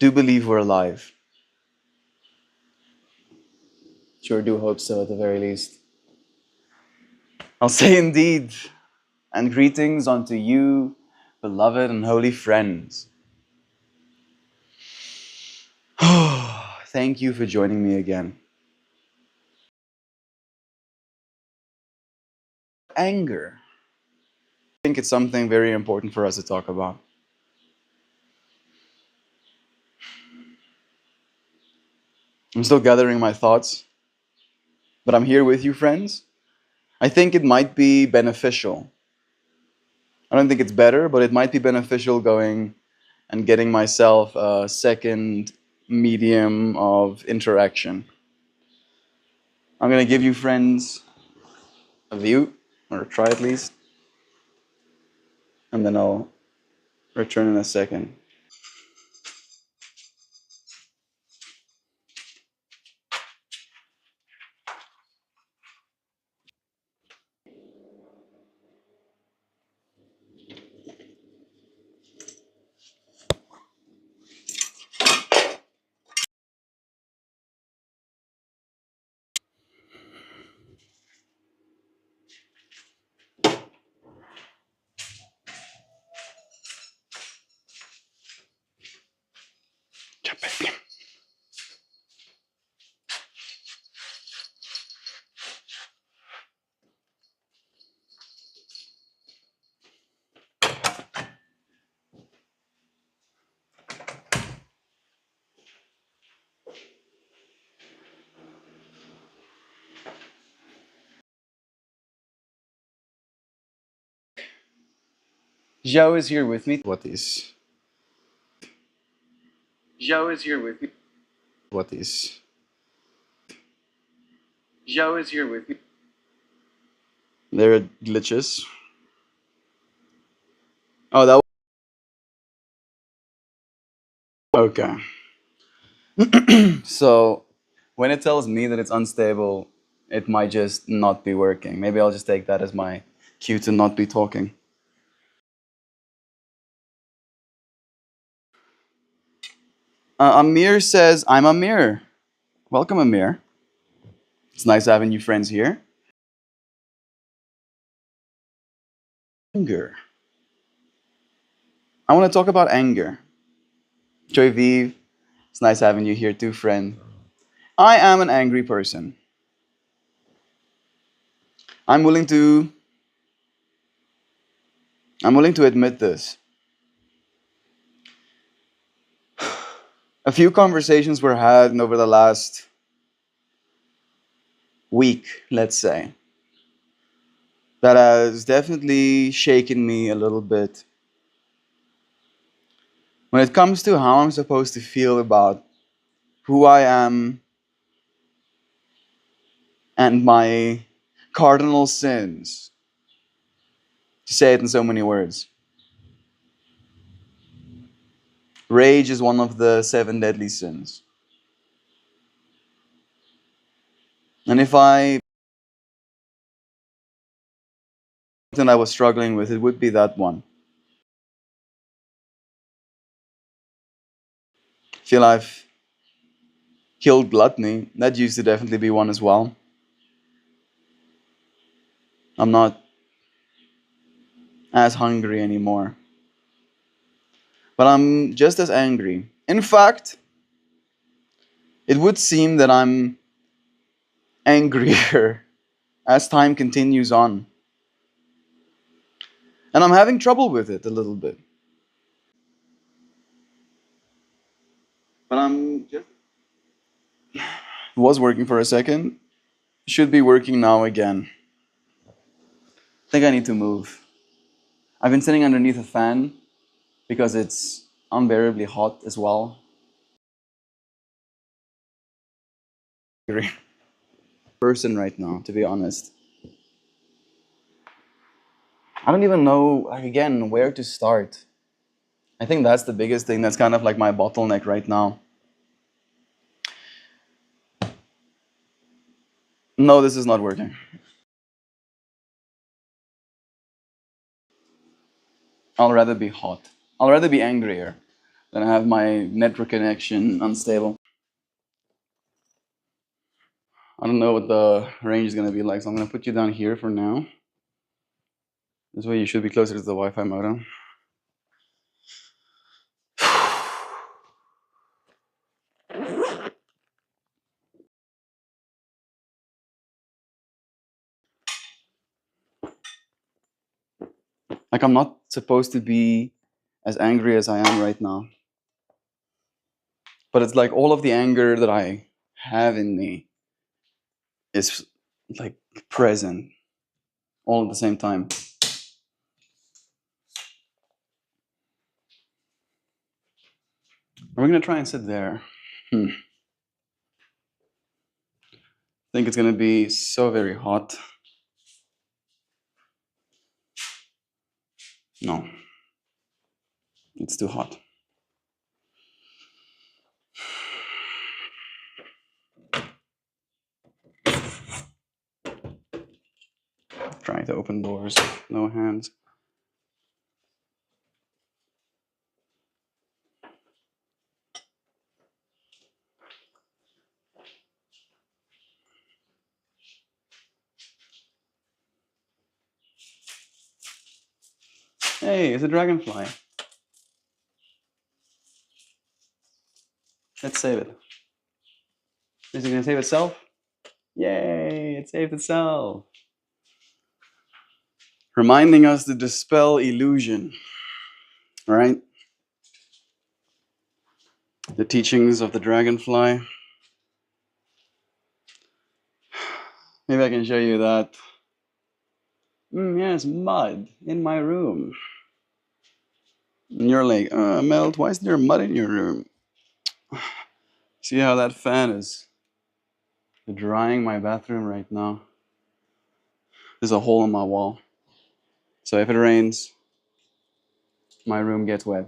do believe we're alive. Sure do hope so, at the very least. I'll say indeed, and greetings unto you, beloved and holy friends. Thank you for joining me again. Anger. I think it's something very important for us to talk about. I'm still gathering my thoughts, but I'm here with you, friends. I think it might be beneficial. I don't think it's better, but it might be beneficial going and getting myself a second medium of interaction. I'm going to give you, friends, a view, or try at least, and then I'll return in a second. Zhao is here with me. What is? Zhao is here with me. What is? Zhao is here with me. There are glitches. Oh, that. Okay. So, when it tells me that it's unstable, it might just not be working. Maybe I'll just take that as my cue to not be talking. Amir says, I'm Amir. Welcome, Amir. It's nice having you friends here. Anger. I want to talk about anger. Joy Vive, it's nice having you here too, friend. I am an angry person. I'm willing to I'm willing to admit this. A few conversations were had over the last week, let's say, that has definitely shaken me a little bit when it comes to how I'm supposed to feel about who I am and my cardinal sins, to say it in so many words. Rage is one of the 7 deadly sins. And if I I was struggling with, it would be that one. I feel I've killed gluttony. That used to definitely be one as well. I'm not as hungry anymore. But I'm just as angry. In fact, it would seem that I'm angrier as time continues on. And I'm having trouble with it a little bit. But I'm just. It was working for a second. Should be working now again. I think I need to move. I've been sitting underneath a fan because it's unbearably hot as well. Person right now, to be honest. I don't even know, like, again, where to start. I think that's the biggest thing. That's kind of like my bottleneck right now. No, this is not working. I'll rather be hot. I'll rather be angrier. Then I have my network connection unstable. I don't know what the range is gonna be like, so I'm gonna put you down here for now. This way you should be closer to the Wi-Fi modem. Like, I'm not supposed to be as angry as I am right now. But it's like all of the anger that I have in me is like present all at the same time. We're gonna try and sit there. I think it's gonna be so very hot. No, it's too hot. Trying to open doors, no hands. Hey, it's a dragonfly. Let's save it. Is it gonna save itself? Yay, it saved itself. Reminding us to dispel illusion, right? The teachings of the dragonfly. Maybe I can show you that. Yes, mud in my room. And you're like, Melt, why is there mud in your room? See how that fan is drying my bathroom right now? There's a hole in my wall. So if it rains, my room gets wet.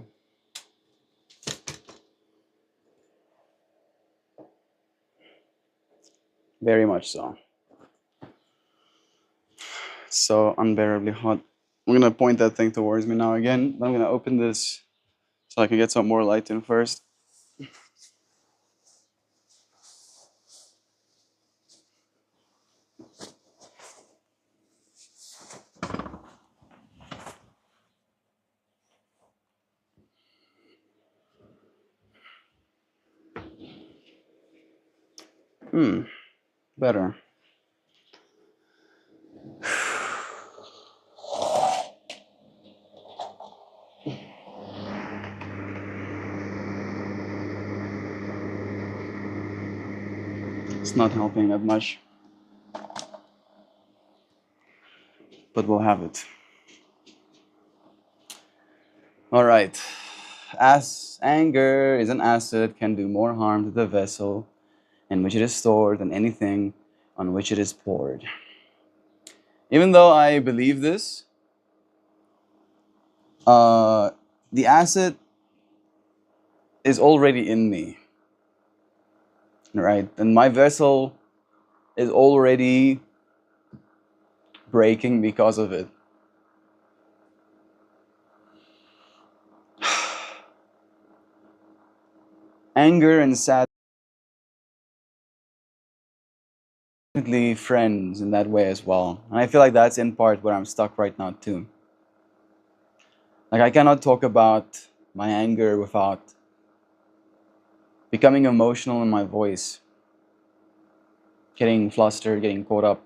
Very much so. So unbearably hot. I'm gonna point that thing towards me now again. I'm gonna open this so I can get some more light in first. Better. It's not helping that much, but we'll have it. All right. As anger is an acid, can do more harm to the vessel in which it is stored than anything on which it is poured. Even though I believe this, the acid is already in me, right? And my vessel is already breaking because of it. Anger and sadness are definitely friends in that way as well. And I feel like that's in part where I'm stuck right now too. Like, I cannot talk about my anger without becoming emotional in my voice, getting flustered, getting caught up.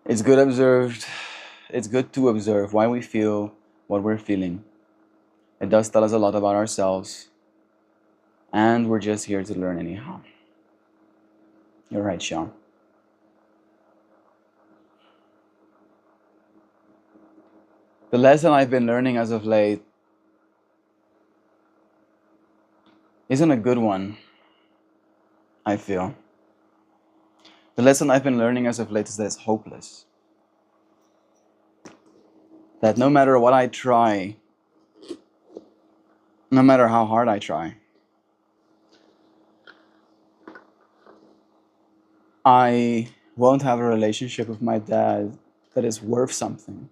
It's good to observe why we feel what we're feeling. It does tell us a lot about ourselves, and we're just here to learn anyhow. You're right, Sean. The lesson I've been learning as of late isn't a good one, I feel. The lesson I've been learning as of late is that it's hopeless. That no matter what I try, no matter how hard I try, I won't have a relationship with my dad that is worth something.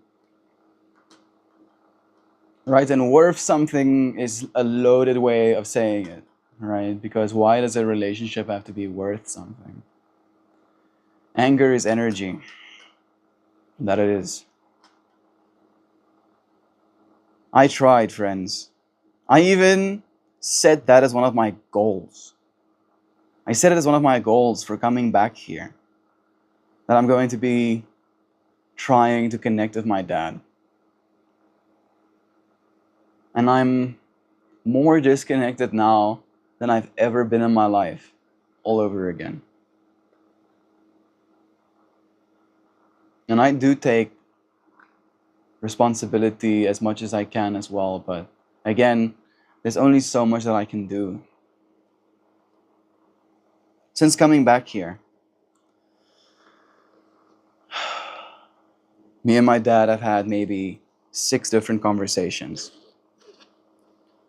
right? And worth something is a loaded way of saying it, right? Because why does a relationship have to be worth something? Anger is energy. That it is. I tried, friends. I even set that as one of my goals. I set it as one of my goals for coming back here. That I'm going to be trying to connect with my dad. And I'm more disconnected now than I've ever been in my life, all over again. And I do take responsibility as much as I can as well, but again, there's only so much that I can do. Since coming back here, me and my dad have had maybe 6 different conversations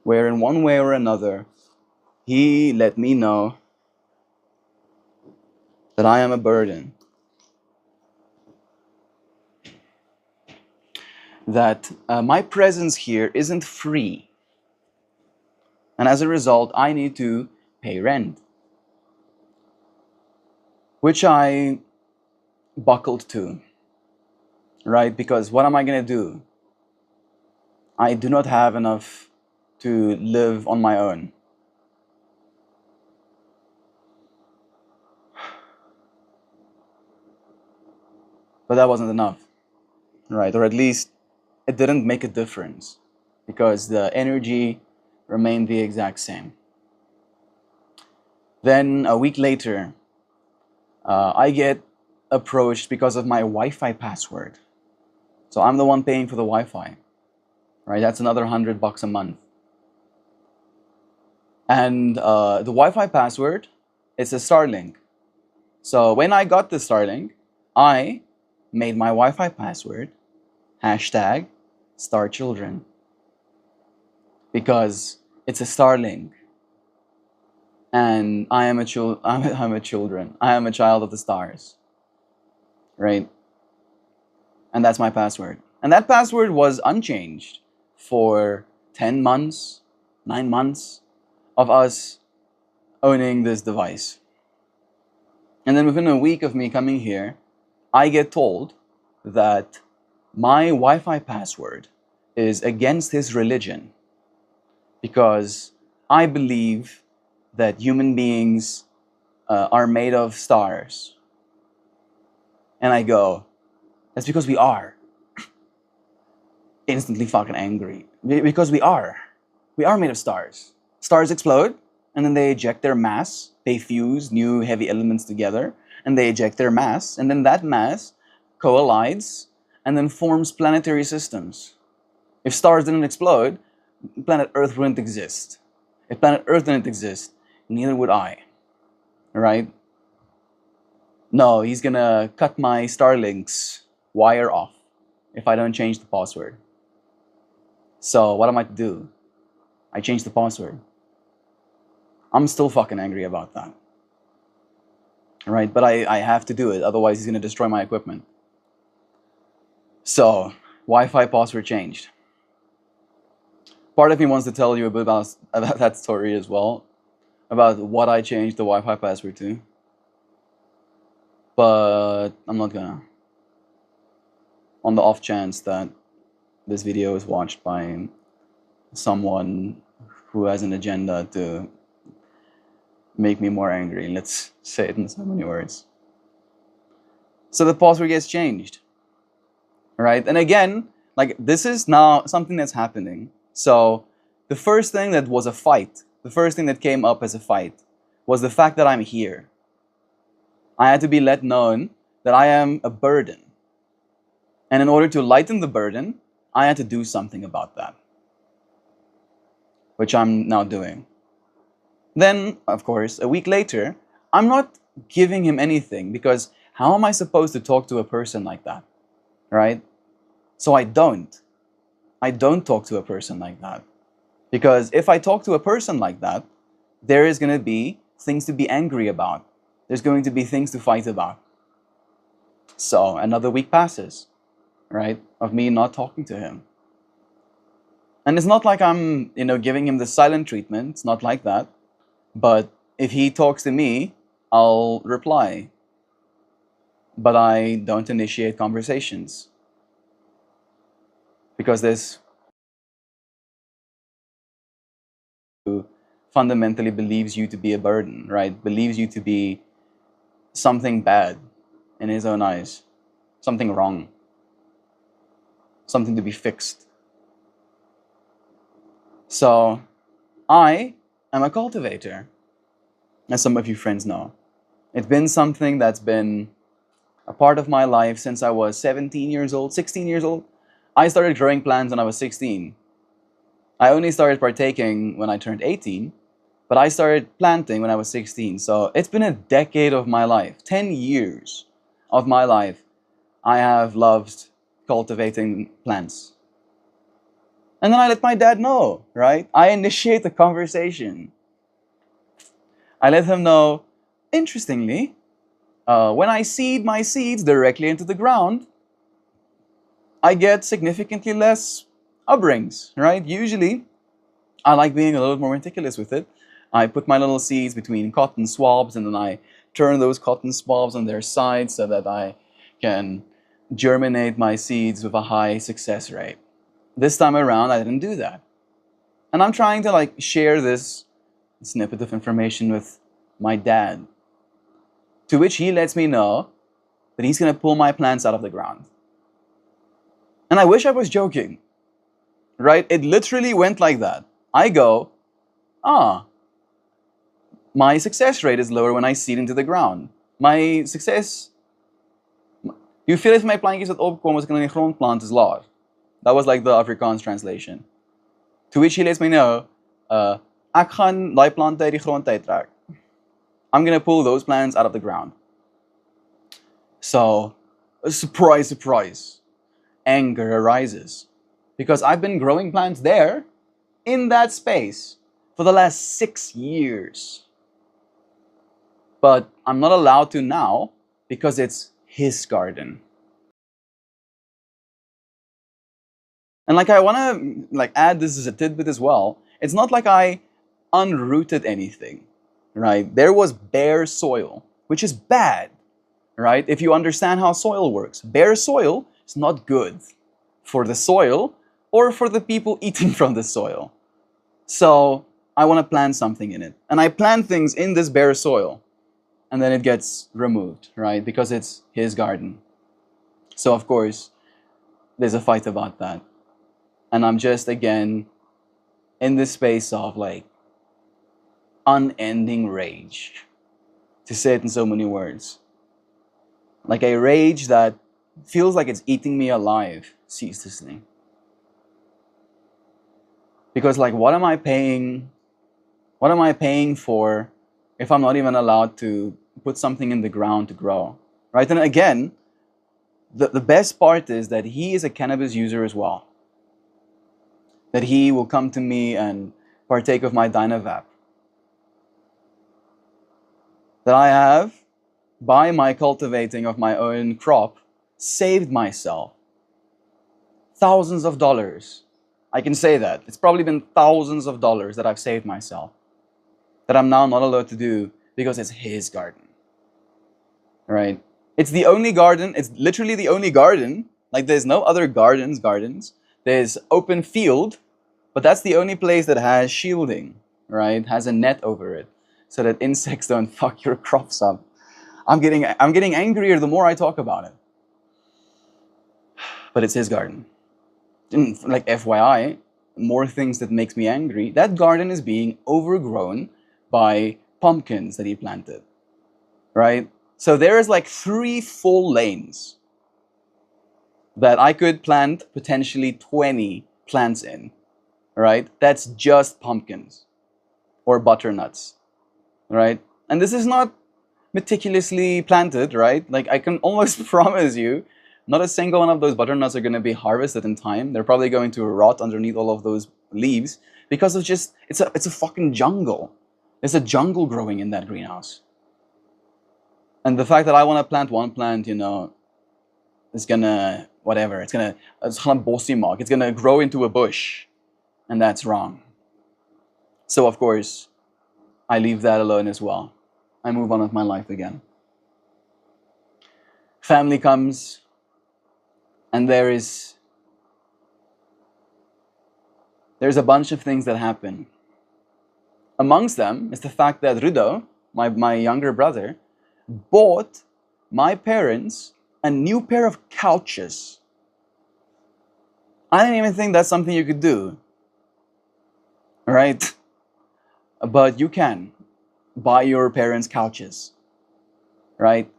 where, in one way or another, he let me know that I am a burden, that my presence here isn't free, and as a result, I need to pay rent, which I buckled to, right? Because what am I going to do? I do not have enough to live on my own. But that wasn't enough, right? Or at least it didn't make a difference because the energy remained the exact same. Then a week later, I get approached because of my Wi-Fi password. So I'm the one paying for the Wi-Fi, right? That's another $100 a month. And the Wi-Fi password, it's a Starlink. So when I got the Starlink, I made my Wi-Fi password hashtag #StarChildren because it's a Starlink, and I am a children. I am a child of the stars, right? And that's my password. And that password was unchanged for 10 months, 9 months of us owning this device. And then within a week of me coming here, I get told that my Wi-Fi password is against his religion because I believe that human beings are made of stars. And I go, that's because we are. Instantly fucking angry. Because we are. We are made of stars. Stars explode, and then they eject their mass. They fuse new heavy elements together, and they eject their mass, and then that mass collides and then forms planetary systems. If stars didn't explode, planet Earth wouldn't exist. If planet Earth didn't exist, neither would I. Right? No, he's gonna cut my Starlink's wire off if I don't change the password. So what am I to do? I changed the password. I'm still fucking angry about that. Right? But I have to do it, otherwise he's gonna destroy my equipment. So, Wi-Fi password changed. Part of me wants to tell you a bit about that story as well, about what I changed the Wi-Fi password to. But I'm not gonna. On the off chance that this video is watched by someone who has an agenda to make me more angry, let's say it in so many words. So the password gets changed, right? And again, like, this is now something that's happening. So the first thing that was a fight, the first thing that came up as a fight was the fact that I'm here. I had to be let known that I am a burden. And in order to lighten the burden, I had to do something about that, which I'm now doing. Then, of course, a week later, I'm not giving him anything because how am I supposed to talk to a person like that, right? So I don't. I don't talk to a person like that. Because if I talk to a person like that, there is going to be things to be angry about. There's going to be things to fight about. So another week passes, right, of me not talking to him. And it's not like I'm, giving him the silent treatment. It's not like that. But if he talks to me, I'll reply. But I don't initiate conversations because this fundamentally believes you to be a burden, right? Believes you to be something bad in his own eyes, something wrong, something to be fixed. So I am a cultivator, as some of you friends know. It's been something that's been a part of my life since I was 17 years old, 16 years old. I started growing plants when I was 16. I only started partaking when I turned 18, but I started planting when I was 16. So it's been a decade of my life, 10 years of my life. I have loved cultivating plants. And then I let my dad know, right? I initiate the conversation. I let him know, interestingly, when I seed my seeds directly into the ground, I get significantly less uprings, right? Usually, I like being a little more meticulous with it. I put my little seeds between cotton swabs and then I turn those cotton swabs on their sides so that I can germinate my seeds with a high success rate. This time around, I didn't do that. And I'm trying to share this snippet of information with my dad, to which he lets me know that he's going to pull my plants out of the ground. And I wish I was joking, right? It literally went like that. I go, my success rate is lower when I seed into the ground. My success, die hoeveelheid van my plantjies wat opkom as ek in die grond plant is laag. That was like the Afrikaans translation. To which he lets me know, ek gaan daai plante uit die grond uittrek. I'm going to pull those plants out of the ground. So, surprise, surprise, anger arises. Because I've been growing plants there, in that space, for the last 6 years. But I'm not allowed to now because it's his garden. And I want to add this as a tidbit as well. It's not like I unrooted anything, right? There was bare soil, which is bad, right? If you understand how soil works, bare soil is not good for the soil or for the people eating from the soil. So I want to plant something in it. And I plant things in this bare soil. And then it gets removed, right? Because it's his garden. So of course, there's a fight about that. And I'm just, again, in this space of unending rage, to say it in so many words. Like a rage that feels like it's eating me alive ceaselessly. Because what am I paying? What am I paying for if I'm not even allowed to put something in the ground to grow, right? And again, the best part is that he is a cannabis user as well. That he will come to me and partake of my Dynavap. That I have, by my cultivating of my own crop, saved myself thousands of dollars. I can say that. It's probably been thousands of dollars that I've saved myself. That I'm now not allowed to do because it's his garden. Right? It's the only garden, it's literally the only garden. There's no other gardens. There's open field, but that's the only place that has shielding, right? Has a net over it so that insects don't fuck your crops up. I'm getting angrier the more I talk about it. But it's his garden. And FYI, more things that makes me angry. That garden is being overgrown by pumpkins that he planted, right? So there is 3 full lanes that I could plant potentially 20 plants in, right? That's just pumpkins or butternuts, right? And this is not meticulously planted, right? I can almost promise you, not a single one of those butternuts are going to be harvested in time. They're probably going to rot underneath all of those leaves because of it's a fucking jungle. There's a jungle growing in that greenhouse. And the fact that I want to plant one plant, is gonna, whatever, it's gonna bossie mark. It's gonna grow into a bush. and that's wrong. So of course, I leave that alone as well. I move on with my life again. Family comes, and there's a bunch of things that happen. Amongst them is the fact that Rudo, my younger brother, bought my parents a new pair of couches. I didn't even think that's something you could do, right? But you can buy your parents couches, right?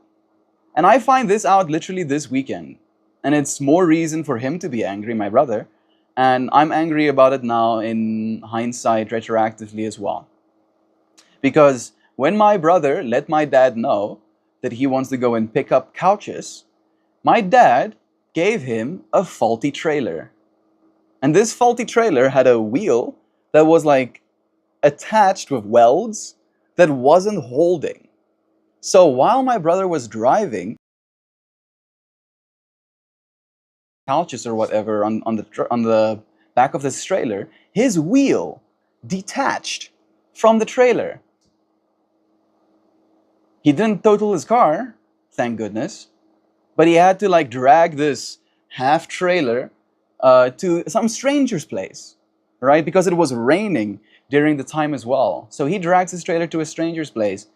And I find this out literally this weekend. And it's more reason for him to be angry, my brother. And I'm angry about it now in hindsight, retroactively as well. Because when my brother let my dad know that he wants to go and pick up couches, my dad gave him a faulty trailer. And this faulty trailer had a wheel that was like attached with welds that wasn't holding. So while my brother was driving couches or whatever on the back of this trailer, his wheel detached from the trailer. He didn't total his car, thank goodness, but he had to like drag this half trailer to some stranger's place, right? Because it was raining during the time as well. So he drags his trailer to a stranger's place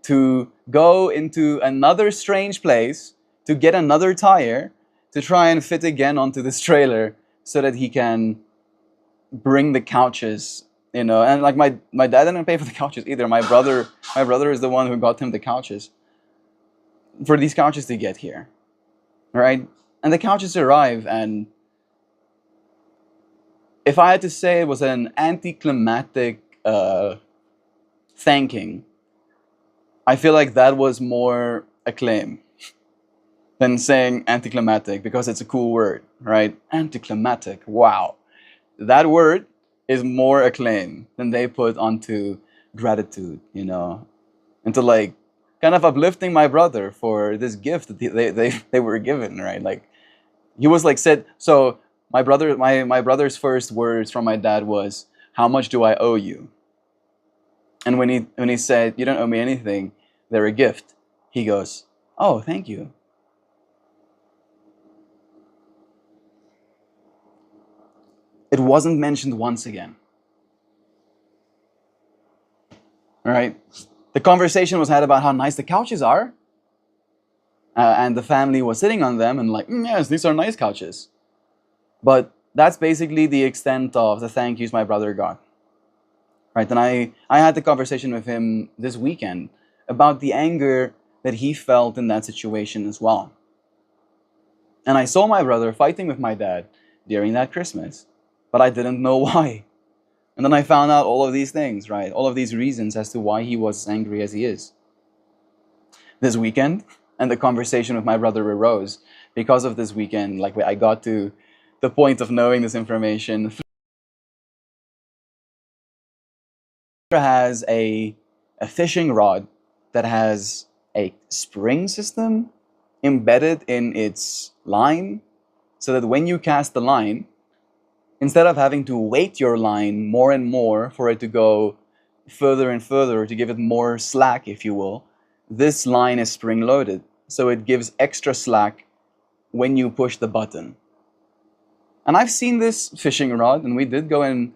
to go into another strange place to get another tire to try and fit again onto this trailer so that he can bring the couches, you know. And like my dad didn't pay for the couches either. My brother is the one who got him the couches for these couches to get here, right? And the couches arrive, and if I had to say it was an anticlimactic thanking, I feel like that was more acclaim than saying anticlimactic, because it's a cool word, right? Anticlimactic, wow. That word is more acclaim than they put onto gratitude, you know, into like kind of uplifting my brother for this gift that they were given, right? Like he was like said, so my brother's first words from my dad was, "How much do I owe you?" And when he said, "You don't owe me anything, they're a gift," he goes, "Oh, thank you." It wasn't mentioned once again. All right? The conversation was had about how nice the couches are. And the family was sitting on them and like, yes, these are nice couches. But that's basically the extent of the thank yous my brother got. Right? And I had the conversation with him this weekend about the anger that he felt in that situation as well. And I saw my brother fighting with my dad during that Christmas, but I didn't know why. And then I found out all of these things, right? All of these reasons as to why he was as angry as he is. This weekend, and the conversation with my brother arose because of this weekend. Like I got to the point of knowing this information. Has a fishing rod that has a spring system embedded in its line, so that when you cast the line, instead of having to weight your line more and more for it to go further and further to give it more slack, if you will, this line is spring loaded. So it gives extra slack when you push the button. And I've seen this fishing rod, and we did go and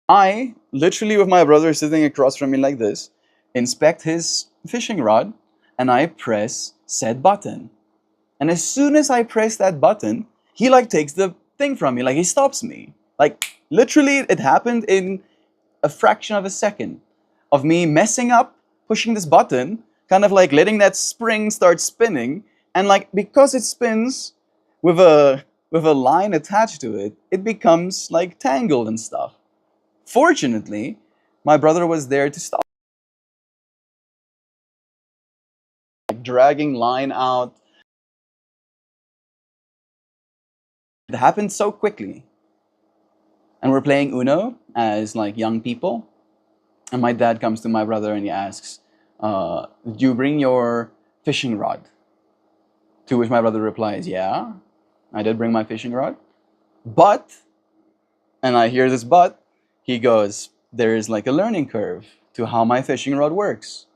I, literally with my brother sitting across from me like this, inspect his fishing rod, and I press said button. And as soon as I press that button, he like takes the thing from me, like he stops me. Like literally it happened in a fraction of a second of me messing up, pushing this button, kind of like letting that spring start spinning, and like because it spins with a line attached to it, it becomes like tangled and stuff. Fortunately, my brother was there to stop, like dragging line out. It happened so quickly. And we're playing Uno as like young people. And my dad comes to my brother and he asks, "Did you bring your fishing rod?" To which my brother replies, "Yeah, I did bring my fishing rod." But, and I hear this but, he goes, there is like a learning curve to how my fishing rod works.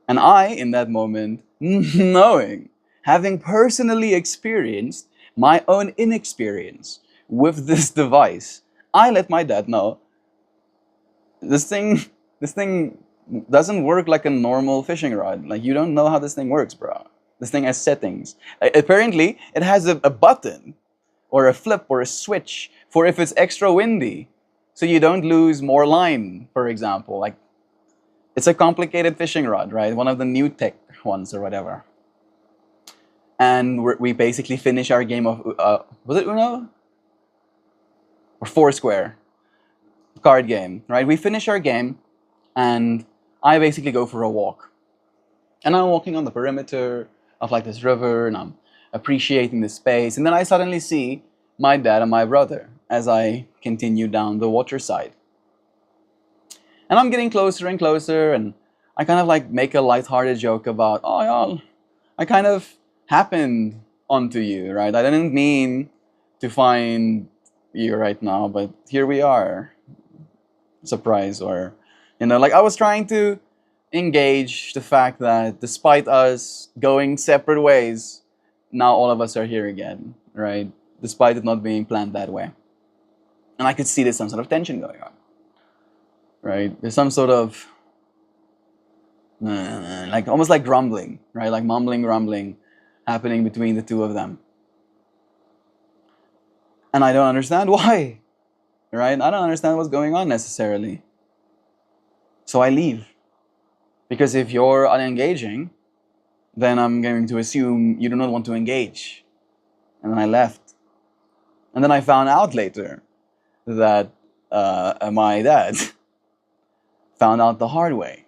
And I, in that moment, knowing, having personally experienced my own inexperience with this device, I let my dad know this thing, this thing doesn't work like a normal fishing rod. Like, you don't know how this thing works, bro. This thing has settings. Apparently, it has a button or a flip or a switch for if it's extra windy, so you don't lose more line, for example. Like, it's a complicated fishing rod, right? One of the new tech ones or whatever. And we basically finish our game of, was it Uno? Or Foursquare card game, right? We finish our game, and I basically go for a walk. And I'm walking on the perimeter of like this river, and I'm appreciating the space. And then I suddenly see my dad and my brother as I continue down the water side. And I'm getting closer and closer, and I kind of like make a lighthearted joke about, oh, y'all, I kind of happened onto you, right? I didn't mean to find you right now, but here we are. Surprise, or, like I was trying to engage the fact that despite us going separate ways, now all of us are here again, right? Despite it not being planned that way. And I could see there's some sort of tension going on, right? There's some sort of, like almost like grumbling, right? Like mumbling, grumbling happening between the two of them. And I don't understand why, right? I don't understand what's going on necessarily. So I leave. Because if you're unengaging, then I'm going to assume you do not want to engage. And then I left. And then I found out later that my dad found out the hard way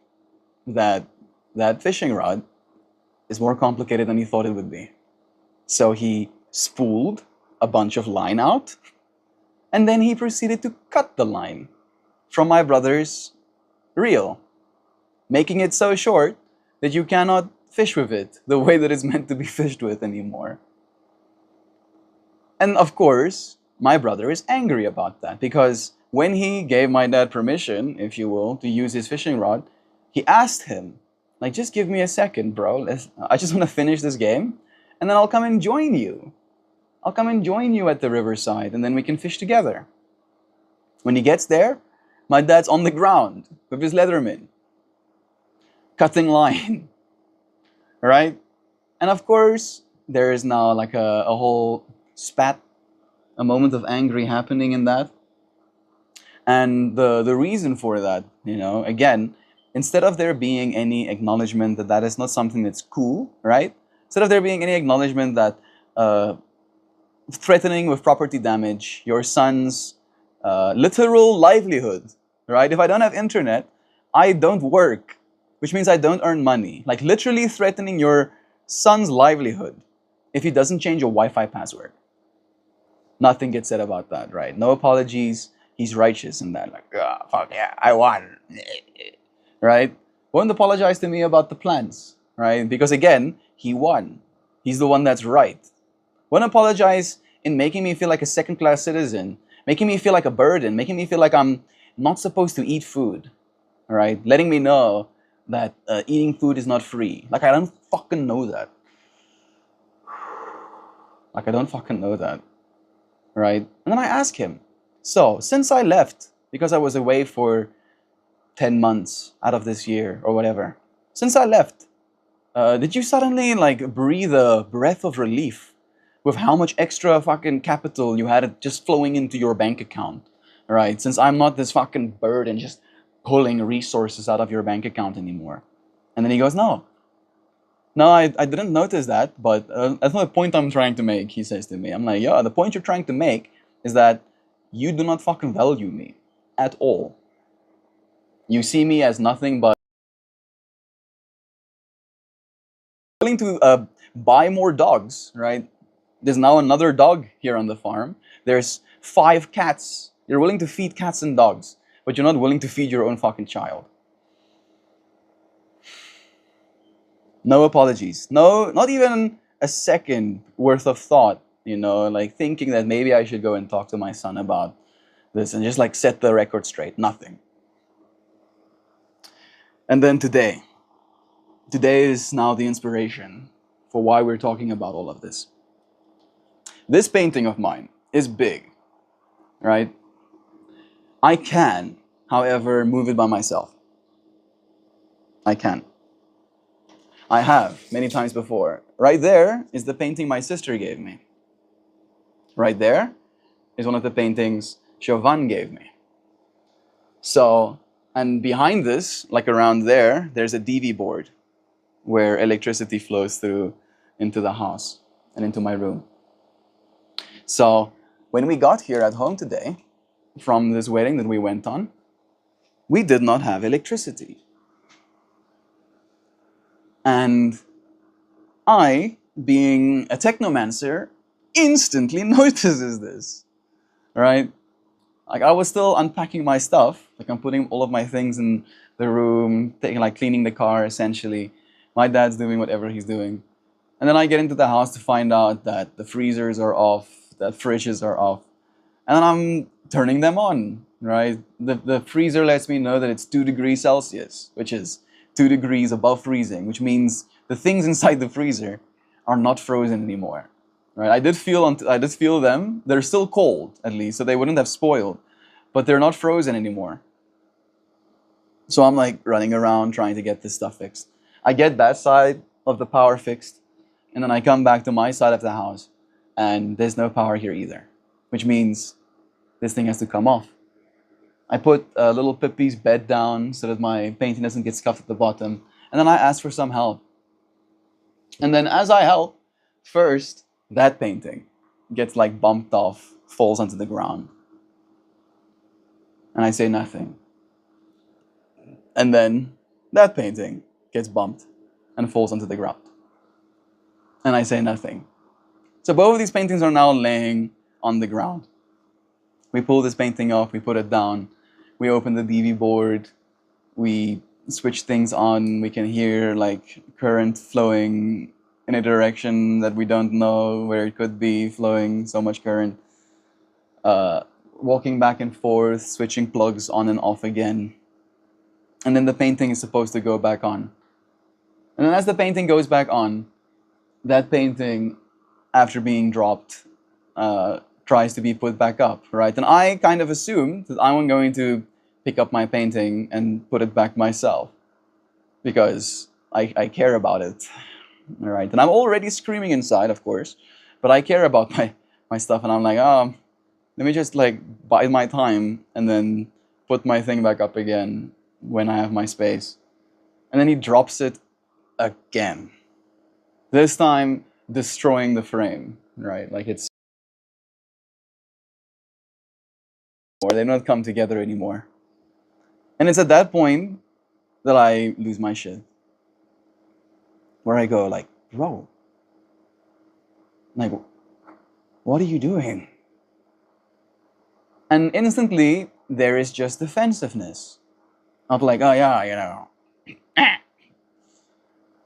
that that fishing rod is more complicated than he thought it would be. So he spooled a bunch of line out, and then he proceeded to cut the line from my brother's reel, making it so short that you cannot fish with it the way that it's meant to be fished with anymore. And of course, my brother is angry about that, because when he gave my dad permission, if you will, to use his fishing rod, he asked him, like, just give me a second, bro. I just want to finish this game, and then I'll come and join you. I'll come and join you at the riverside, and then we can fish together. When he gets there, my dad's on the ground with his Leatherman, cutting line, right? And of course, there is now like a whole spat, a moment of angry happening in that. And the reason for that, again, instead of there being any acknowledgement that that is not something that's cool, right? Instead of there being any acknowledgement that threatening with property damage your son's literal livelihood, right? If I don't have internet, I don't work, which means I don't earn money. Like literally threatening your son's livelihood if he doesn't change your Wi-Fi password. Nothing gets said about that, right? No apologies. He's righteous in that. Like, fuck yeah, I won. Right? Won't apologize to me about the plans, right? Because again, he won. He's the one that's right. Won't apologize in making me feel like a second-class citizen, making me feel like a burden, making me feel like I'm not supposed to eat food, right? Letting me know that eating food is not free. Like, I don't fucking know that. Like, I don't fucking know that, right? And then I ask him, so, since I left, because I was away for 10 months out of this year or whatever, since I left, did you suddenly like breathe a breath of relief with how much extra fucking capital you had just flowing into your bank account, right? Since I'm not this fucking burden just pulling resources out of your bank account anymore. And then he goes, no, I didn't notice that, but that's not the point I'm trying to make, he says to me. I'm like, yeah, the point you're trying to make is that you do not fucking value me at all. You see me as nothing but willing to buy more dogs, right? There's now another dog here on the farm. There's 5 cats. You're willing to feed cats and dogs, but you're not willing to feed your own fucking child. No apologies. No, not even a second worth of thought like thinking that maybe I should go and talk to my son about this and just like set the record straight. Nothing. And then today is now the inspiration for why we're talking about all of this. This painting of mine is big, right? I can, however, move it by myself. I can. I have many times before. Right there is the painting my sister gave me. Right there is one of the paintings Chauvin gave me. So, and behind this, like around there, there's a DV board where electricity flows through into the house and into my room. So, when we got here at home today from this wedding that we went on, we did not have electricity. And I, being a technomancer, instantly notices this, right? Like I was still unpacking my stuff, like I'm putting all of my things in the room, cleaning the car essentially. My dad's doing whatever he's doing. And then I get into the house to find out that the freezers are off, that fridges are off. And then I'm turning them on, right? The freezer lets me know that it's 2 degrees Celsius, which is 2 degrees above freezing, which means the things inside the freezer are not frozen anymore. Right? I did feel them. They're still cold, at least, so they wouldn't have spoiled. But they're not frozen anymore. So I'm like running around trying to get this stuff fixed. I get that side of the power fixed, and then I come back to my side of the house, and there's no power here either, which means this thing has to come off. I put a little Pippi's bed down so that my painting doesn't get scuffed at the bottom, and then I ask for some help. And then as I help, first, that painting gets like bumped off, falls onto the ground. And I say nothing. And then that painting gets bumped and falls onto the ground. And I say nothing. So both of these paintings are now laying on the ground. We pull this painting off, we put it down, we open the DV board, we switch things on, we can hear like current flowing in a direction that we don't know where it could be flowing, so much current. Walking back and forth, switching plugs on and off again. And then the painting is supposed to go back on. And then as the painting goes back on, that painting, after being dropped, tries to be put back up, right? And I kind of assumed that I'm going to pick up my painting and put it back myself because I care about it. All right, and I'm already screaming inside, of course, but I care about my stuff, and I'm like, let me just like bide my time and then put my thing back up again when I have my space. And then he drops it again. This time, destroying the frame, right? Like it's, or they don't come together anymore. And it's at that point that I lose my shit. Where I go like, bro, like, what are you doing? And instantly, there is just defensiveness. Of like, oh yeah,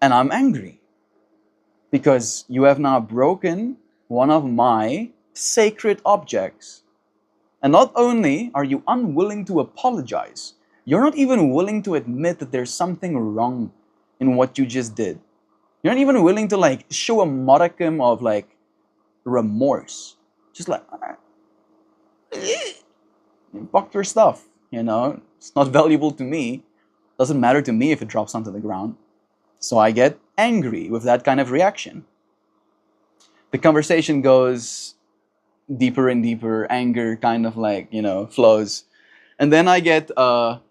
And I'm angry. Because you have now broken one of my sacred objects. And not only are you unwilling to apologize, you're not even willing to admit that there's something wrong in what you just did. You're not even willing to like show a modicum of like remorse. Just like, fuck your stuff, It's not valuable to me. Doesn't matter to me if it drops onto the ground. So I get angry with that kind of reaction. The conversation goes deeper and deeper. Anger kind of like, flows. And then I get to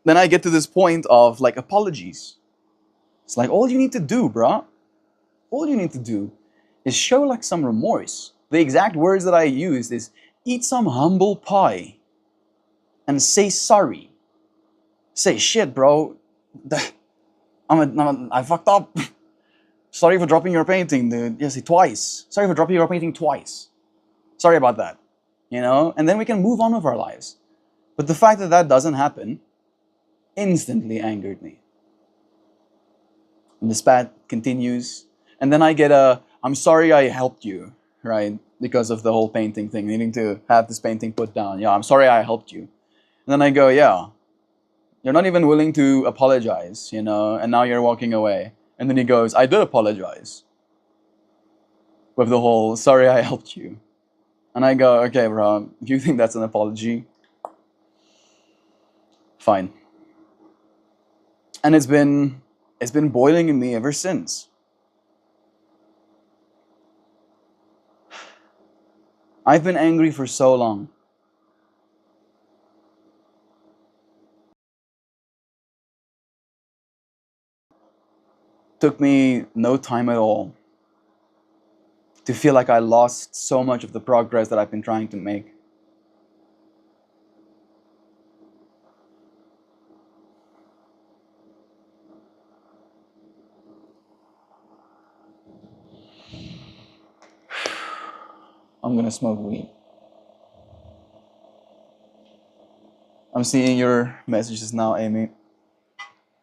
this point of like apologies. It's like, all you need to do, bruh, all you need to do is show like some remorse. The exact words that I used is, eat some humble pie and say sorry. Say, shit, bro, I fucked up. Sorry for dropping your painting, dude. Yes, twice. Sorry for dropping your painting twice. Sorry about that. And then we can move on with our lives. But the fact that that doesn't happen instantly angered me. And the spat continues. And then I get I'm sorry I helped you. right? Because of the whole painting thing, needing to have this painting put down. Yeah, I'm sorry I helped you. And then I go, yeah, you're not even willing to apologize, and now you're walking away. And then he goes, I did apologize with the whole, sorry I helped you. And I go, okay, bro, if you think that's an apology, fine. And it's been boiling in me ever since. I've been angry for so long. Took me no time at all to feel like I lost so much of the progress that I've been trying to make. I'm gonna smoke weed. I'm seeing your messages now, Amy.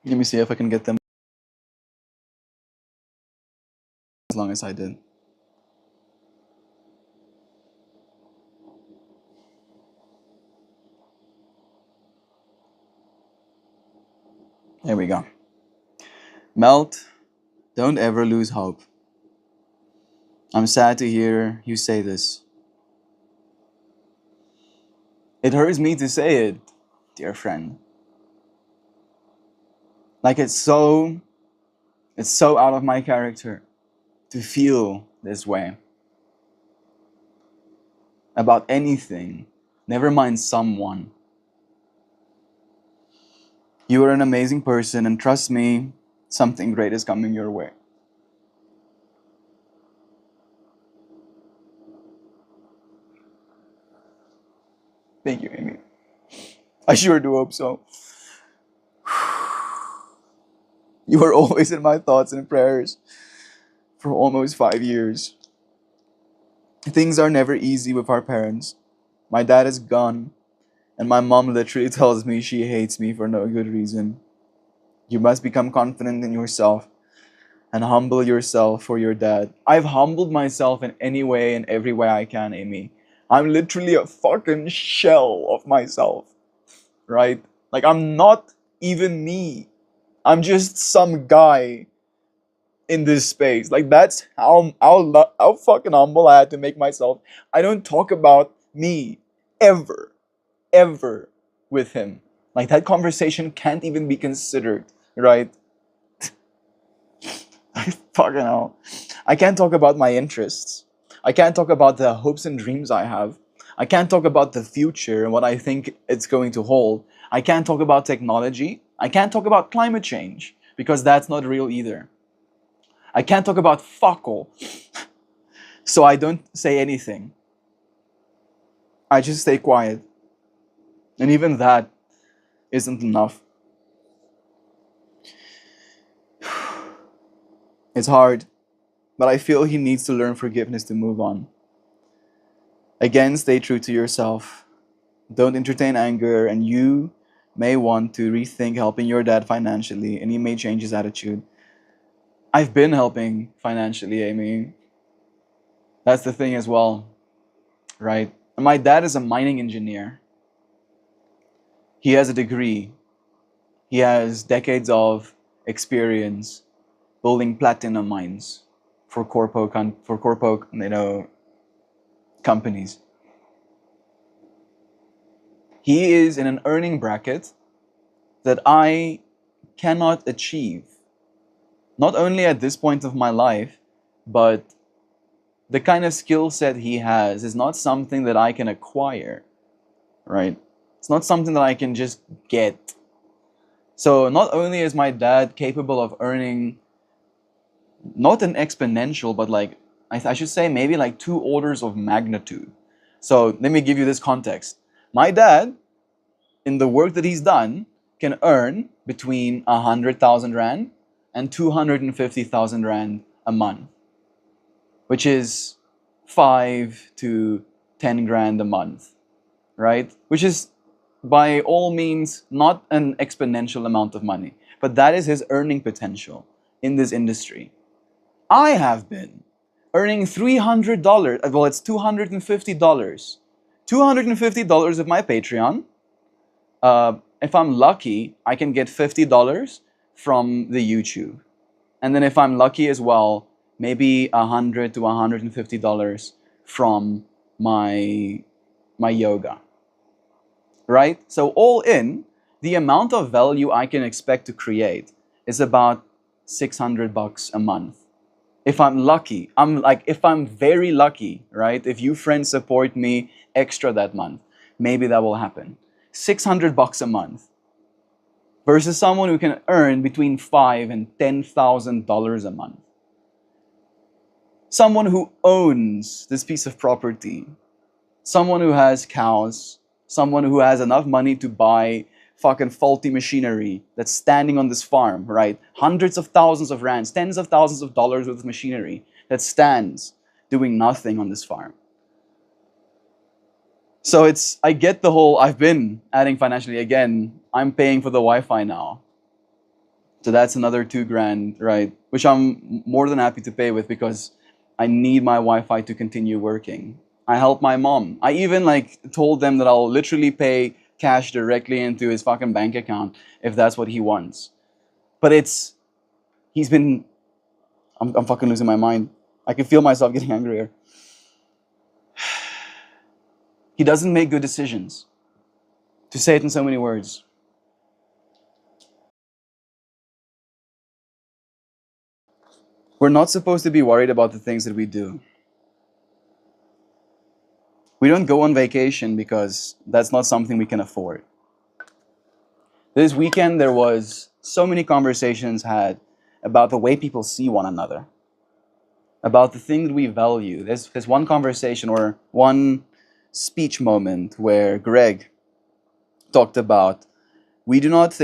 Let me see if I can get them as long as I did. There we go. Melt, don't ever lose hope. I'm sad to hear you say this. It hurts me to say it, dear friend. Like it's so out of my character to feel this way about anything, never mind someone. You are an amazing person, and trust me, something great is coming your way. Thank you, Amy. I sure do hope so. You are always in my thoughts and prayers for almost 5 years. Things are never easy with our parents. My dad is gone, and my mom literally tells me she hates me for no good reason. You must become confident in yourself and humble yourself for your dad. I've humbled myself in any way and every way I can, Amy. I'm literally a fucking shell of myself, right? Like, I'm not even me. I'm just some guy in this space. Like, that's how fucking humble I had to make myself. I don't talk about me ever, ever with him. Like, that conversation can't even be considered, right? I fucking hell. I can't talk about my interests. I can't talk about the hopes and dreams I have. I can't talk about the future and what I think it's going to hold. I can't talk about technology. I can't talk about climate change because that's not real either. I can't talk about fuck all. So I don't say anything. I just stay quiet. And even that isn't enough. It's hard, but I feel he needs to learn forgiveness to move on. Again, stay true to yourself. Don't entertain anger, and you may want to rethink helping your dad financially, and he may change his attitude. I've been helping financially, Amy. That's the thing as well, right? My dad is a mining engineer. He has a degree. He has decades of experience building platinum mines for corpo companies. He is in an earning bracket that I cannot achieve. Not only at this point of my life, but the kind of skill set he has is not something that I can acquire, right? It's not something that I can just get. So not only is my dad capable of earning not an exponential, but like I should say maybe like 2 orders of magnitude. So let me give you this context. My dad, in the work that he's done, can earn between 100,000 rand and 250,000 rand a month, which is 5 to 10 grand a month, right? Which is by all means not an exponential amount of money, but that is his earning potential in this industry. I have been earning $300. Well, it's $250. $250 of my Patreon. If I'm lucky, I can get $50 from the YouTube. And then if I'm lucky as well, maybe $100 to $150 from my yoga. Right? So all in, the amount of value I can expect to create is about $600 a month. If I'm lucky, if I'm very lucky, right? If you friends support me extra that month, maybe that will happen. $600 a month versus someone who can earn between $5,000 and $10,000 a month. Someone who owns this piece of property, someone who has cows, someone who has enough money to buy fucking faulty machinery that's standing on this farm, right? Hundreds of thousands of rands, tens of thousands of dollars worth of machinery that stands doing nothing on this farm. So I get the whole, I've been adding financially. Again, I'm paying for the Wi-Fi now. So that's another $2,000, right? Which I'm more than happy to pay with because I need my Wi-Fi to continue working. I help my mom. I even told them that I'll literally pay cash directly into his fucking bank account if that's what he wants. But I'm fucking losing my mind. I can feel myself getting angrier. He doesn't make good decisions. To say it in so many words. We're not supposed to be worried about the things that we do. We don't go on vacation because that's not something we can afford. This weekend there was so many conversations had about the way people see one another, about the thing that we value. There's one conversation or one speech moment where Greg talked about we do not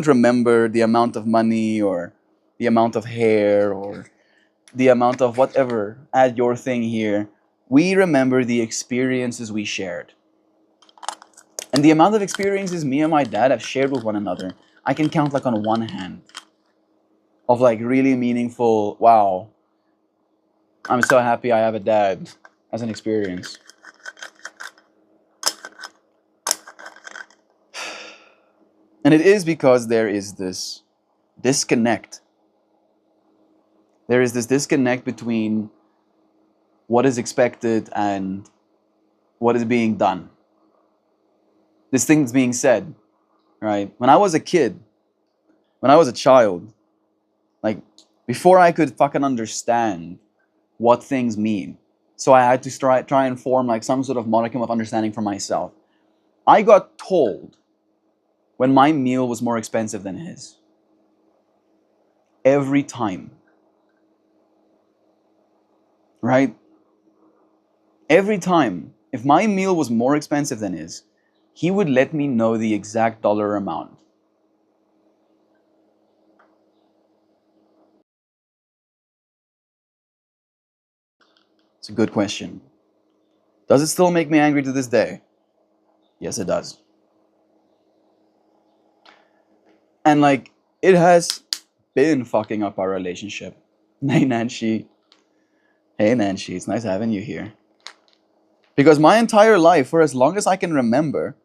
remember the amount of money or the amount of hair or the amount of whatever, add your thing here. We remember the experiences we shared. And the amount of experiences me and my dad have shared with one another, I can count on one hand. Of really meaningful, wow, I'm so happy I have a dad as an experience. And it is because there is this disconnect. There is this disconnect between what is expected and what is being done. This thing's being said, right? When I was a kid, when I was a child, before I could fucking understand what things mean, so I had to try and form some sort of modicum of understanding for myself. I got told when my meal was more expensive than his. Every time. Right? Every time. If my meal was more expensive than his, he would let me know the exact dollar amount. It's a good question. Does it still make me angry to this day? Yes, it does. And it has been fucking up our relationship. Hey, Nancy. Hey, Nancy, it's nice having you here. Because my entire life, for as long as I can remember,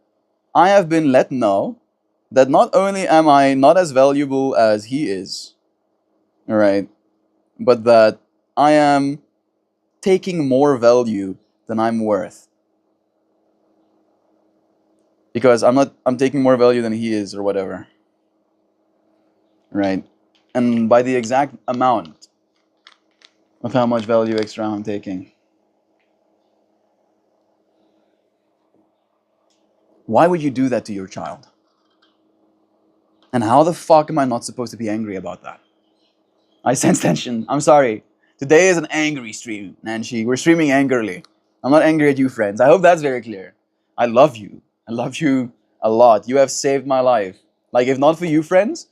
I have been let know that not only am I not as valuable as he is, right, but that I am taking more value than I'm worth. Because I'm taking more value than he is or whatever. Right? And by the exact amount of how much value extra I'm taking. Why would you do that to your child? And how the fuck am I not supposed to be angry about that? I sense tension. I'm sorry. Today is an angry stream, Nancy. We're streaming angrily. I'm not angry at you, friends. I hope that's very clear. I love you. I love you a lot. You have saved my life. If not for you, friends,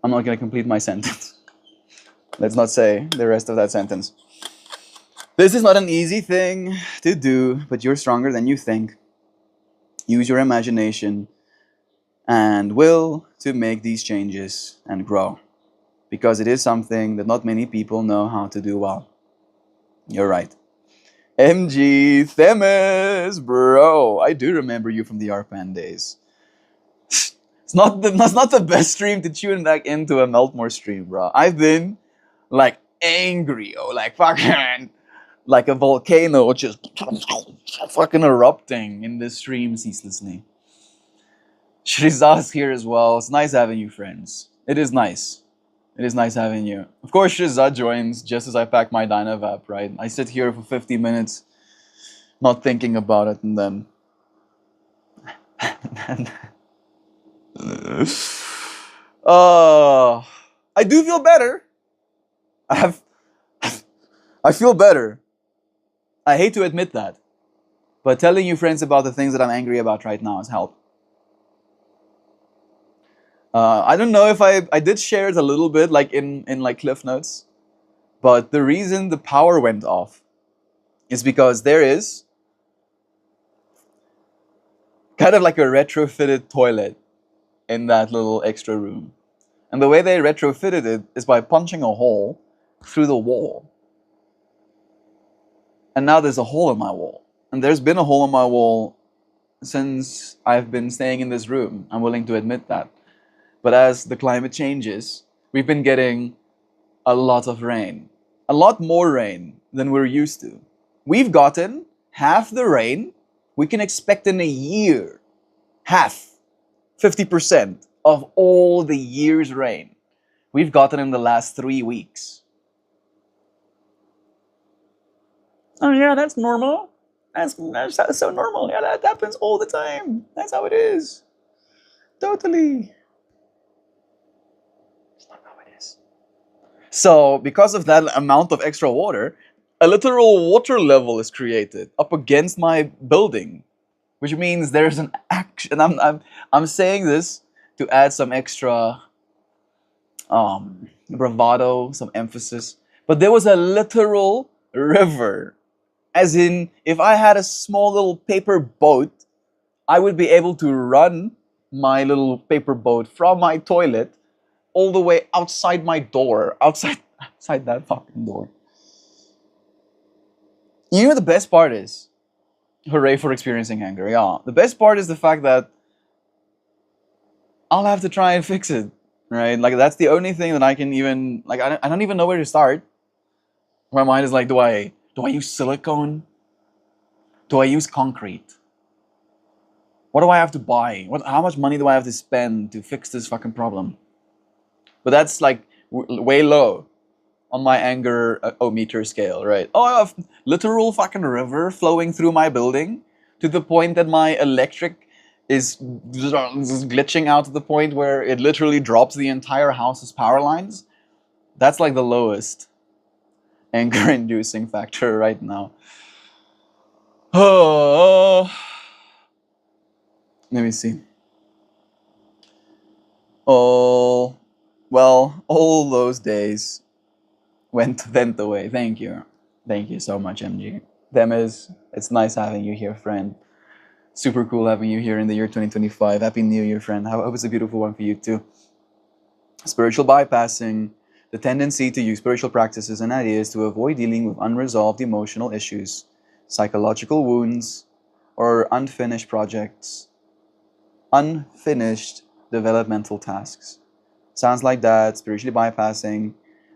I'm not going to complete my sentence. Let's not say the rest of that sentence. This is not an easy thing to do, but you're stronger than you think. Use your imagination and will to make these changes and grow. because it is something that not many people know how to do well. You're right. MG Themis, bro. I do remember you from the Arpan days. It's not the best stream to tune back into a MeltMore stream, bro. I've been like angry, like fucking like a volcano just fucking erupting in this stream ceaselessly. Shriza's here as well. It's nice having you, friends. It is nice. It is nice having you. Of course, Shriza joins just as I pack my Dynavap, right? I sit here for 50 minutes not thinking about it, and then... I do feel better. I feel better. I hate to admit that. But telling you, friends, about the things that I'm angry about right now has helped. I don't know if I did share it a little bit, like in like Cliff Notes. But the reason the power went off is because there is kind of like a retrofitted toilet in that little extra room. And the way they retrofitted it is by punching a hole through the wall. And now there's a hole in my wall. And there's been a hole in my wall since I've been staying in this room. I'm willing to admit that. But as the climate changes, we've been getting a lot of rain. A lot more rain than we're used to. We've gotten half the rain we can expect in a year. Half. 50% of all the year's rain we've gotten in the last 3 weeks. Oh yeah, that's normal. That's so normal. Yeah, that happens all the time. That's how it is. Totally. It's not how it is. So, because of that amount of extra water, a literal water level is created up against my building, which means there's an action. I'm saying this to add some extra bravado, some emphasis. But there was a literal river. As in, if I had a small little paper boat, I would be able to run my little paper boat from my toilet all the way outside my door, outside that fucking door. You know what the best part is? Hooray for experiencing anger. Yeah, the best part is the fact that I'll have to try and fix it, right? Like that's the only thing that I can even like. I don't even know where to start. My mind is like, do I use silicone? Do I use concrete? What do I have to buy? How much money do I have to spend to fix this fucking problem? But that's like way low on my anger meter scale, right? Oh, I have literal fucking river flowing through my building to the point that my electric is glitching out to the point where it literally drops the entire house's power lines. That's like the lowest anger-inducing factor right now. Oh, let me see. Oh, well, all those days went away. Thank you so much, MG. It's nice having you here, friend. Super cool having you here in the year 2025. Happy New Year, friend. I hope it's a beautiful one for you too. Spiritual bypassing, the tendency to use spiritual practices and ideas to avoid dealing with unresolved emotional issues, psychological wounds, or unfinished projects, unfinished developmental tasks. Sounds like that, spiritually bypassing,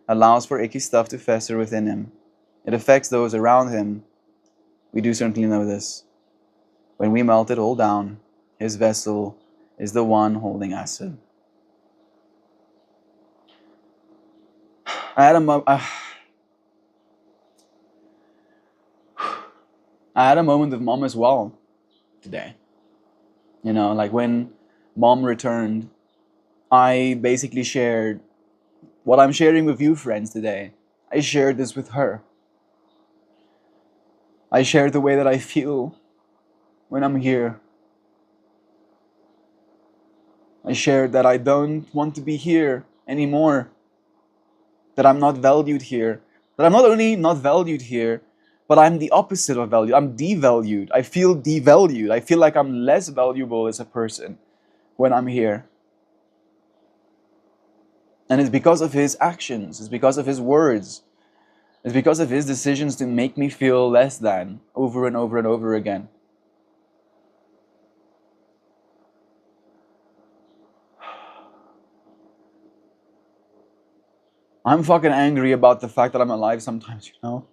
allows for icky stuff to fester within him. It affects those around him. We do certainly know this. When we melt it all down, his vessel is the one holding acid. I had a moment with mom as well today. You know, like when mom returned, I basically shared what I'm sharing with you, friends, today. I shared this with her. I shared the way that I feel when I'm here. I shared that I don't want to be here anymore. That I'm not valued here. That I'm not only not valued here, but I'm the opposite of valued. I'm devalued. I feel devalued. I feel like I'm less valuable as a person when I'm here. And it's because of his actions, it's because of his words, it's because of his decisions to make me feel less than over and over and over again. I'm fucking angry about the fact that I'm alive sometimes, you know?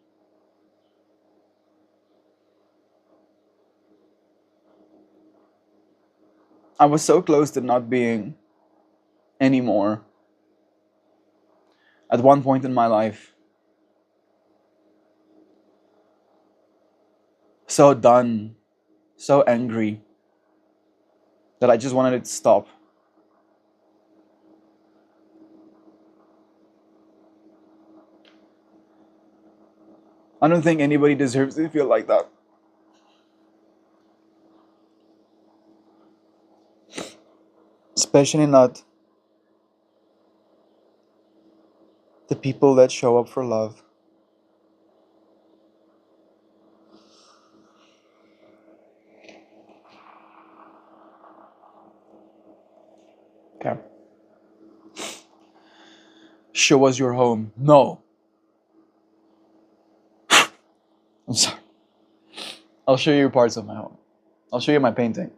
I was so close to not being anymore at one point in my life. So done, so angry that I just wanted it to stop. I don't think anybody deserves to feel like that. Especially not the people that show up for love. Okay. Show us your home. No. I'm sorry. I'll show you parts of my home. I'll show you my painting.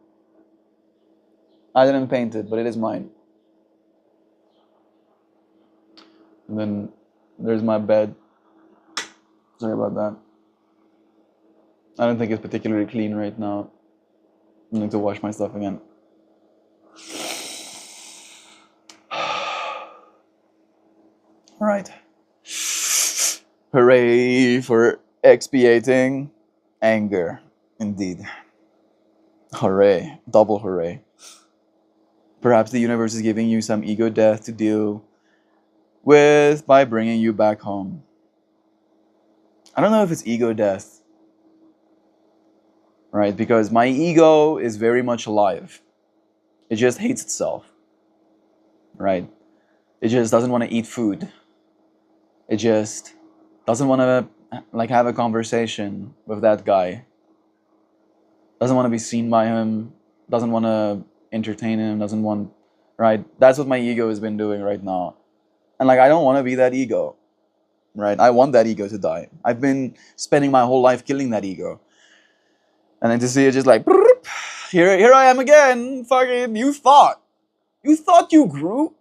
I didn't paint it, but it is mine. And then there's my bed. Sorry about that. I don't think it's particularly clean right now. I need to wash my stuff again. Alright. Hooray for expiating anger. Indeed. Hooray. Double hooray. Perhaps the universe is giving you some ego death to deal with by bringing you back home. I don't know if it's ego death, right? Because my ego is very much alive. It just hates itself, right? It just doesn't want to eat food. It just doesn't want to have a conversation with that guy. Doesn't want to be seen by him. Doesn't want to entertain him. Doesn't want, right? That's what my ego has been doing right now. And I don't want to be that ego, right? I want that ego to die. I've been spending my whole life killing that ego. And then to see it just here I am again. Fucking, you thought you grew?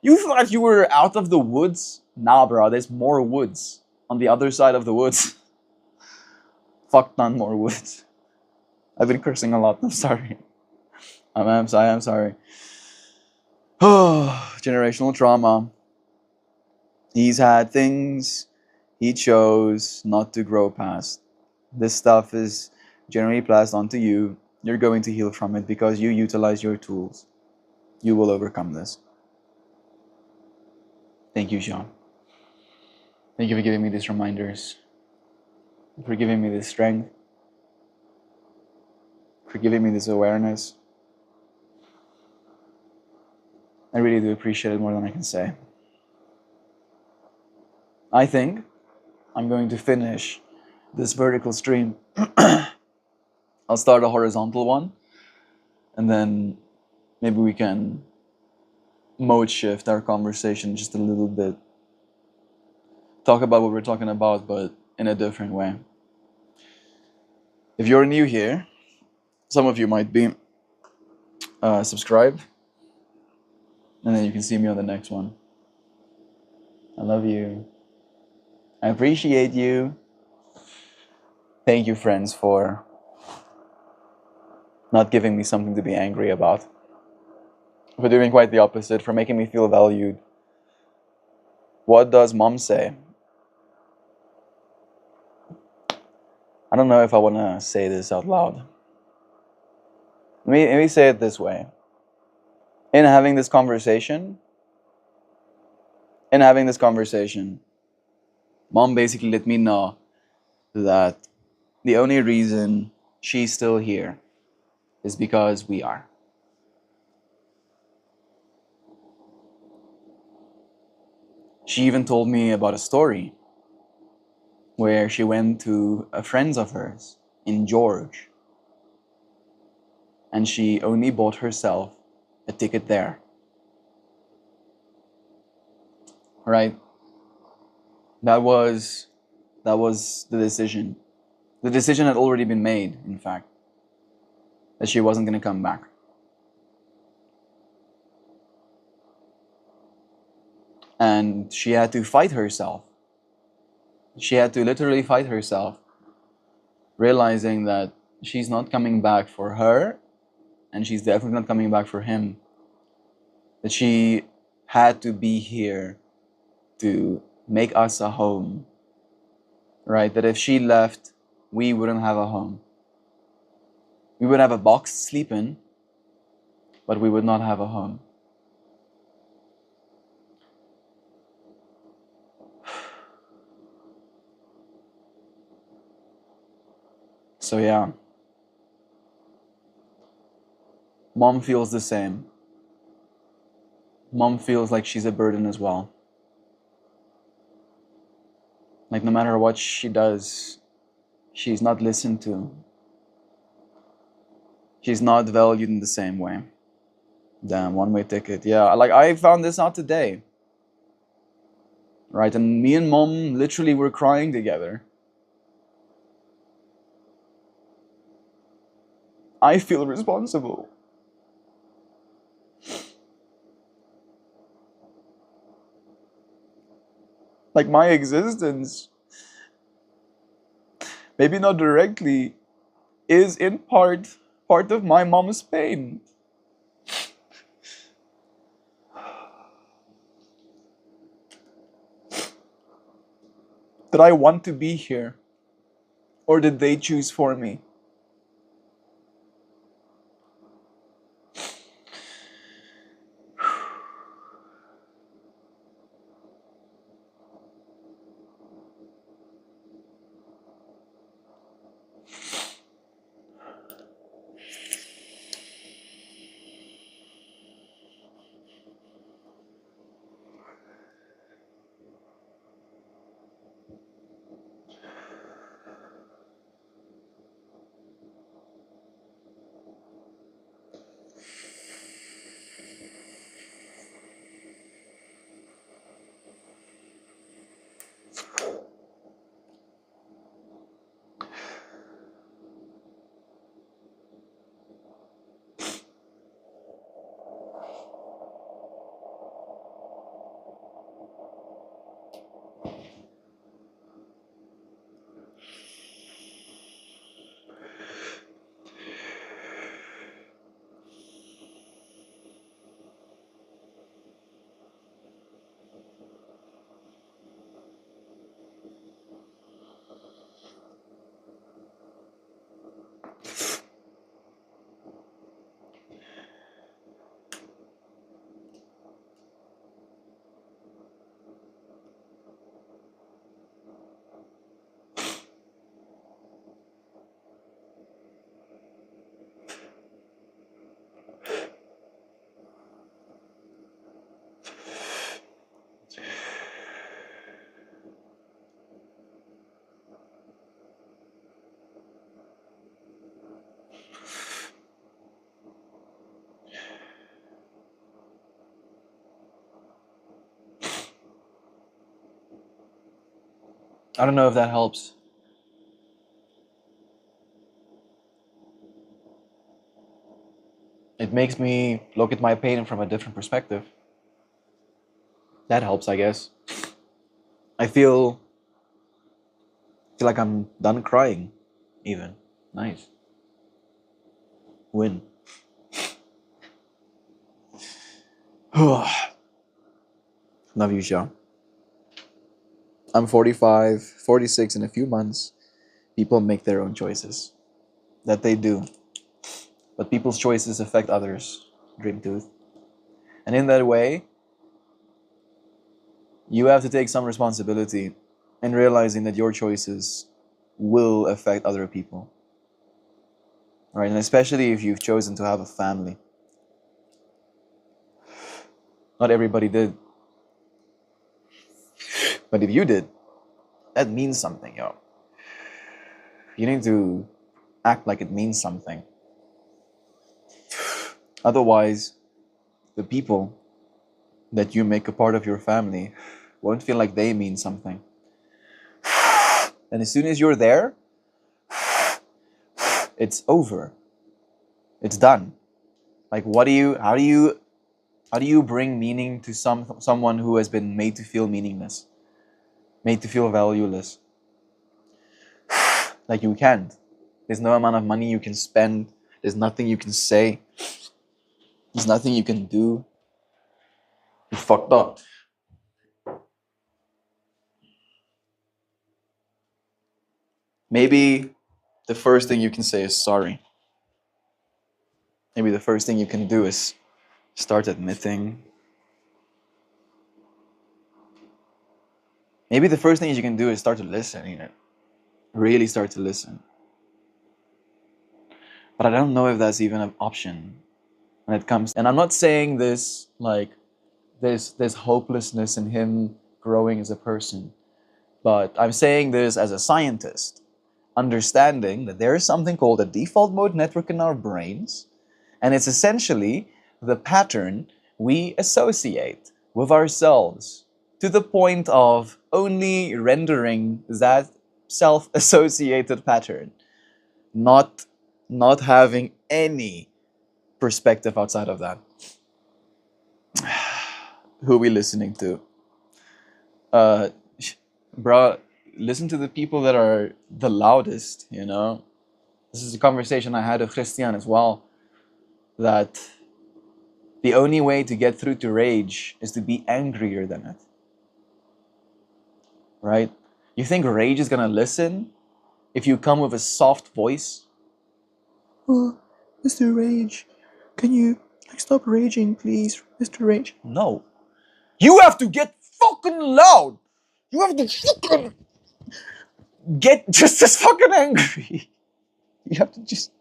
You thought you were out of the woods? Nah, bro, there's more woods on the other side of the woods. Fuck, none more woods. I've been cursing a lot. I'm sorry. I am sorry. Oh, generational trauma. He's had things he chose not to grow past. This stuff is generally passed on to you. You're going to heal from it because you utilize your tools. You will overcome this. Thank you, Jean. Thank you for giving me these reminders, for giving me this strength, for giving me this awareness. I really do appreciate it more than I can say. I think I'm going to finish this vertical stream. I'll start a horizontal one, and then maybe we can mode shift our conversation just a little bit. Talk about what we're talking about, but in a different way. If you're new here, some of you might be, subscribe, and then you can see me on the next one. I love you. I appreciate you. Thank you, friends, for not giving me something to be angry about. For doing quite the opposite, for making me feel valued. What does mom say? I don't know if I want to say this out loud. Let me say it this way. In having this conversation, mom basically let me know that the only reason she's still here is because we are. She even told me about a story where she went to a friend of hers in George, and she only bought herself a ticket there. right? That was the decision. The decision had already been made, in fact, that she wasn't going to come back. And she had to fight herself. She had to literally fight herself, realizing that she's not coming back for her, and she's definitely not coming back for him. That she had to be here to make us a home, right? That if she left, we wouldn't have a home. We would have a box to sleep in, but we would not have a home. So yeah, mom feels the same. Mom feels like she's a burden as well. Like no matter what she does, she's not listened to. She's not valued in the same way. Damn, one-way ticket. Yeah, like I found this out today. Right, and me and mom literally were crying together. I feel responsible. Like my existence, maybe not directly, is in part of my mom's pain. Did I want to be here? Or did they choose for me? I don't know if that helps. It makes me look at my pain from a different perspective. That helps, I guess. I feel like I'm done crying, even. Nice. Win. Love you, Sean. I'm 45, 46 in a few months. People make their own choices. That they do. But people's choices affect others. Dreamtooth. And in that way, you have to take some responsibility in realizing that your choices will affect other people. Right? And especially if you've chosen to have a family. Not everybody did. But if you did, that means something, yo. You need to act like it means something. Otherwise, the people that you make a part of your family won't feel like they mean something. And as soon as you're there, it's over. It's done. Like, how do you bring meaning to someone who has been made to feel meaningless, made to feel valueless? Like, you can't. There's no amount of money you can spend. There's nothing you can say. There's nothing you can do. You fucked up. Maybe the first thing you can say is sorry. Maybe the first thing you can do is start admitting. Maybe the first thing you can do is start to listen. Really start to listen. But I don't know if that's even an option when it comes. And I'm not saying this like there's hopelessness in him growing as a person. But I'm saying this as a scientist, understanding that there is something called a default mode network in our brains, and it's essentially the pattern we associate with ourselves to the point of only rendering that self-associated pattern, not having any perspective outside of that. Who are we listening to? Bro, listen to the people that are the loudest, This is a conversation I had with Christian as well, that the only way to get through to rage is to be angrier than it. Right? You think rage is gonna listen if you come with a soft voice? Oh, Mr. Rage, can you stop raging, please, Mr. Rage? No. You have to get fucking loud! You have to fucking get just as fucking angry. You have to just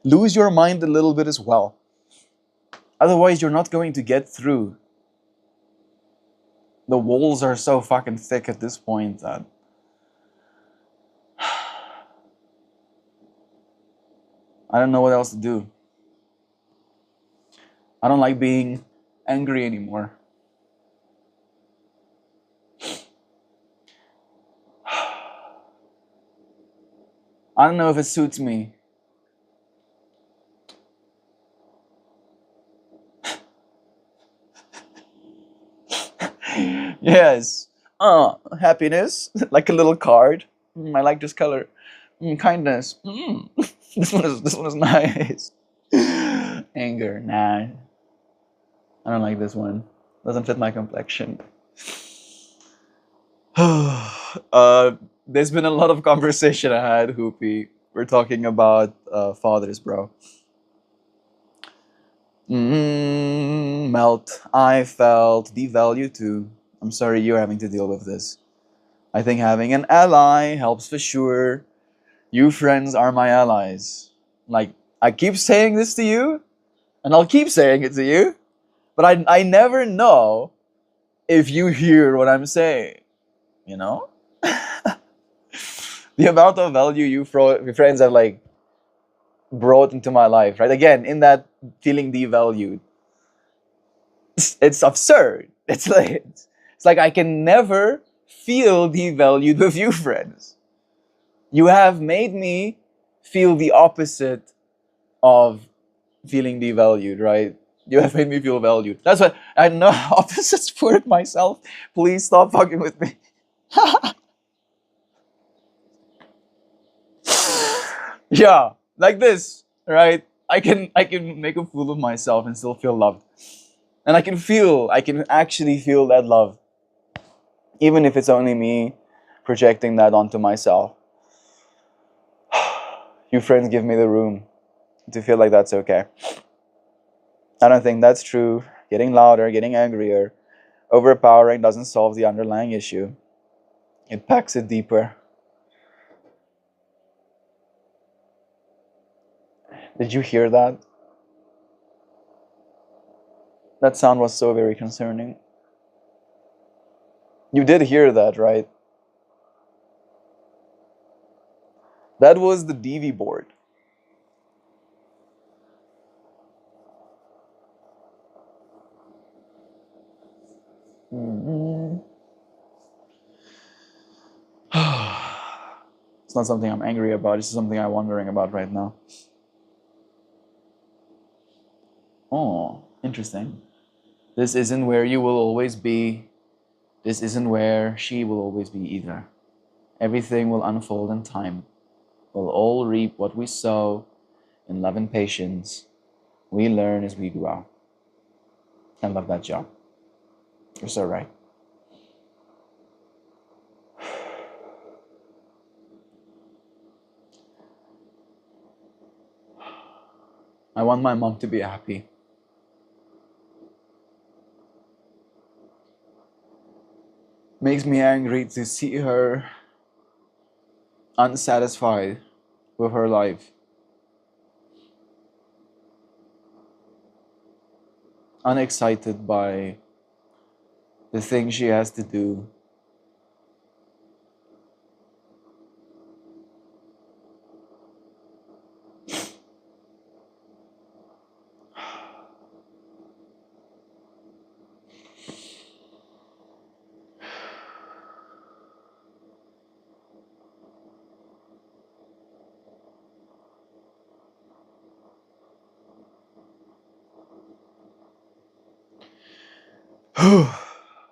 lose your mind a little bit as well. Otherwise, you're not going to get through. The walls are so fucking thick at this point that I don't know what else to do. I don't like being angry anymore. I don't know if it suits me. Yes. Happiness, like a little card. I like this color. Kindness. This one is nice. Anger, nah. I don't like this one. Doesn't fit my complexion. There's been a lot of conversation I had, Hoopy. We're talking about fathers, bro. Melt. I felt devalued too. I'm sorry you're having to deal with this. I think having an ally helps for sure. You friends are my allies. Like, I keep saying this to you, and I'll keep saying it to you, but I never know if you hear what I'm saying, The amount of value your friends have, brought into my life, right? Again, in that feeling devalued. It's absurd. It's like I can never feel devalued with you, friends. You have made me feel the opposite of feeling devalued, right? You have made me feel valued. That's why I know opposites for it myself. Please stop fucking with me. Yeah, like this, right? I can make a fool of myself and still feel loved. And I can actually feel that love. Even if it's only me projecting that onto myself. You friends give me the room to feel like that's okay. I don't think that's true. Getting louder, getting angrier, overpowering doesn't solve the underlying issue. It packs it deeper. Did you hear that? That sound was so very concerning. You did hear that, right? That was the DV board. It's not something I'm angry about. It's something I'm wondering about right now. Oh, interesting. This isn't where you will always be. This isn't where she will always be either. Everything will unfold in time. We'll all reap what we sow in love and patience. We learn as we grow. I love that job. You're so right. I want my mom to be happy. Makes me angry to see her unsatisfied with her life, unexcited by the things she has to do.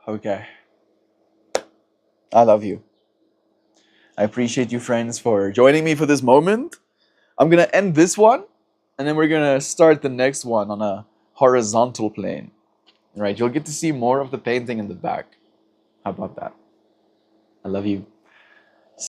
Okay. I love you. I appreciate you, friends, for joining me for this moment. I'm gonna end this one, and then we're gonna start the next one on a horizontal plane. Right? You'll get to see more of the painting in the back. How about that? I love you.